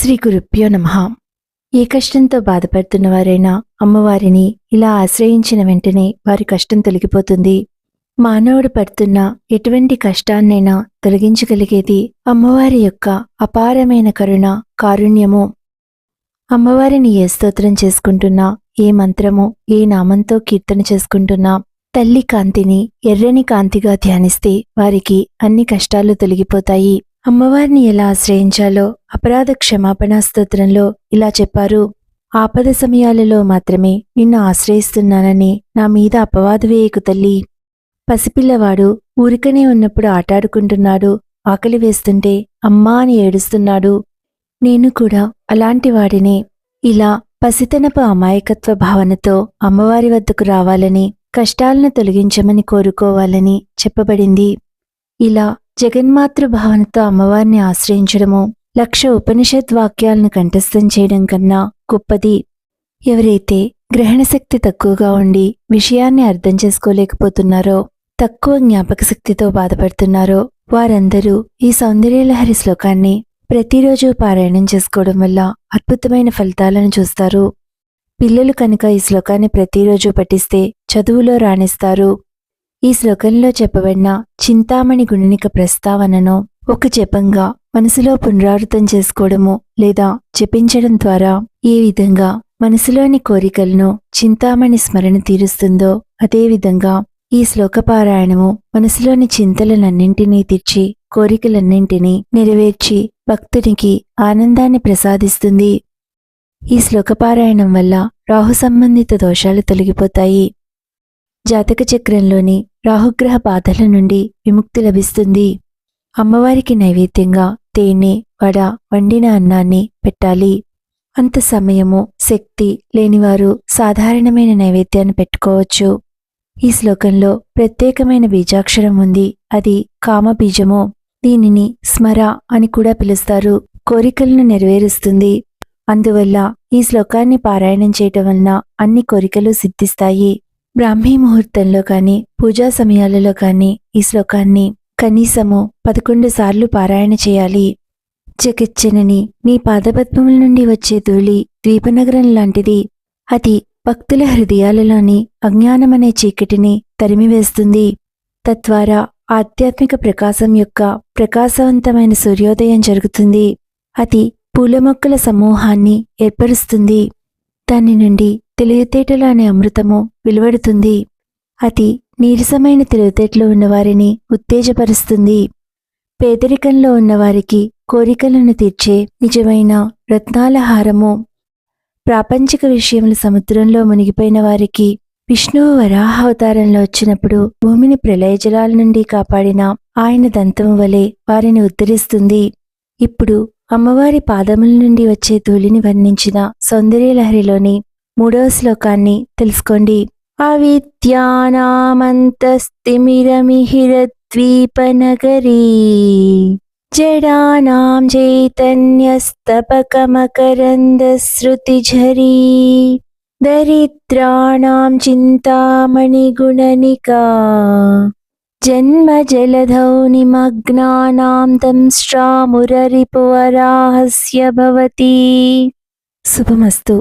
శ్రీ గురుభ్యో నమః. ఏ కష్టంతో బాధపడుతున్న వారైనా అమ్మవారిని ఇలా ఆశ్రయించిన వెంటనే వారి కష్టం తొలగిపోతుంది. మానవుడు పడుతున్న ఎటువంటి కష్టాన్నైనా తొలగించగలిగేది అమ్మవారి యొక్క అపారమైన కరుణ, కారుణ్యము. అమ్మవారిని ఏ స్తోత్రం చేసుకుంటున్నా, ఏ మంత్రము, ఏ నామంతో కీర్తన చేసుకుంటున్నా తల్లి కాంతిని ఎర్రని కాంతిగా ధ్యానిస్తే వారికి అన్ని కష్టాలు తొలగిపోతాయి. అమ్మవారిని ఎలా ఆశ్రయించాలో అపరాధ క్షమాపణా స్తోత్రంలో ఇలా చెప్పారు. ఆపద సమయాలలో మాత్రమే నిన్ను ఆశ్రయిస్తున్నానని నా మీద అపవాదు వేయకు తల్లి. పసిపిల్లవాడు ఊరికనే ఉన్నప్పుడు ఆటాడుకుంటున్నాడు, ఆకలి వేస్తుంటే అమ్మా అని ఏడుస్తున్నాడు. నేను కూడా అలాంటి వాడినే. ఇలా పసితనపు అమాయకత్వ భావనతో అమ్మవారి వద్దకు రావాలని, కష్టాలను తొలగించమని కోరుకోవాలని చెప్పబడింది. ఇలా జగన్మాతృ భావనతో అమ్మవారిని ఆశ్రయించడము 1,00,000 ఉపనిషత్ వాక్యాలను కంఠస్థం చేయడం కన్నా గొప్పది. ఎవరైతే గ్రహణశక్తి తక్కువగా ఉండి విషయాన్ని అర్థం చేసుకోలేకపోతున్నారో, తక్కువ జ్ఞాపక శక్తితో బాధపడుతున్నారో వారందరూ ఈ సౌందర్యలహరి శ్లోకాన్ని ప్రతిరోజు పారాయణం చేసుకోవడం వల్ల అద్భుతమైన ఫలితాలను చూస్తారు. పిల్లలు కనుక ఈ శ్లోకాన్ని ప్రతిరోజు పఠిస్తే చదువులో రాణిస్తారు. ఈ శ్లోకంలో చెప్పబడిన చింతామణి గుణనిక ప్రస్తావనను ఒక జపంగా మనసులో పునరావృతం చేసుకోవడము లేదా జపించడం ద్వారా ఏ విధంగా మనసులోని కోరికలను చింతామణి స్మరణ తీరుస్తుందో అదేవిధంగా ఈ శ్లోకపారాయణము మనసులోని చింతలనన్నింటినీ తీర్చి కోరికలన్నింటినీ నెరవేర్చి భక్తునికి ఆనందాన్ని ప్రసాదిస్తుంది. ఈ శ్లోకపారాయణం వల్ల రాహు సంబంధిత దోషాలు తొలగిపోతాయి. జాతక చక్రంలోని రాహుగ్రహ బాధల నుండి విముక్తి లభిస్తుంది. అమ్మవారికి నైవేద్యంగా తేనె, వడ, వండిన అన్నాన్ని పెట్టాలి. అంత సమయము, శక్తి లేనివారు సాధారణమైన నైవేద్యాన్ని పెట్టుకోవచ్చు. ఈ శ్లోకంలో ప్రత్యేకమైన బీజాక్షరం ఉంది. అది కామబీజము. దీనిని స్మర అని కూడా పిలుస్తారు. కోరికలను నెరవేరుస్తుంది. అందువల్ల ఈ శ్లోకాన్ని పారాయణం చేయటం వలన అన్ని కోరికలు సిద్ధిస్తాయి. బ్రాహ్మీ ముహూర్తంలో కాని పూజా సమయాలలో కాని ఈ శ్లోకాన్ని కనీసము 11 సార్లు పారాయణ చేయాలి. జగజ్జనని, నీ పాదపద్మముల నుండి వచ్చే ధూళి ద్వీపనగరం లాంటిది. అది భక్తుల హృదయాలలోని అజ్ఞానమనే చీకటిని తరిమివేస్తుంది. తద్వారా ఆధ్యాత్మిక ప్రకాశం యొక్క ప్రకాశవంతమైన సూర్యోదయం జరుగుతుంది. అది పూల మొక్కల సమూహాన్ని ఏర్పరుస్తుంది. దాని నుండి తెలివితేటలు అనే అమృతము వెలువడుతుంది. అది నీరసమైన తెలివితేటలు ఉన్నవారిని ఉత్తేజపరుస్తుంది. పేదరికంలో ఉన్నవారికి కోరికలను తీర్చే నిజమైన రత్నాల హారము. ప్రాపంచిక విషయముల సముద్రంలో మునిగిపోయిన వారికి విష్ణువు వరాహ అవతారంలో వచ్చినప్పుడు భూమిని ప్రళయ జలాల నుండి కాపాడిన ఆయన దంతము వలె వారిని ఉద్ధరిస్తుంది. ఇప్పుడు అమ్మవారి పాదముల నుండి వచ్చే ధూళిని వర్ణించిన సౌందర్యలహరిలోని 3వ శ్లోకాన్ని తెలుసుకోండి. అవిద్యానామంతస్తిమిరమిహిరద్వీపనగరీ జడానాం చైతన్యస్తపకమకరందశ్రుతిఝరీ దరిద్రాణాం చింతామణిగుణనికా జన్మజలధౌ నిమగ్నానాం దంష్ట్రామురరిపువరాహస్య భవతి. శుభమస్తు.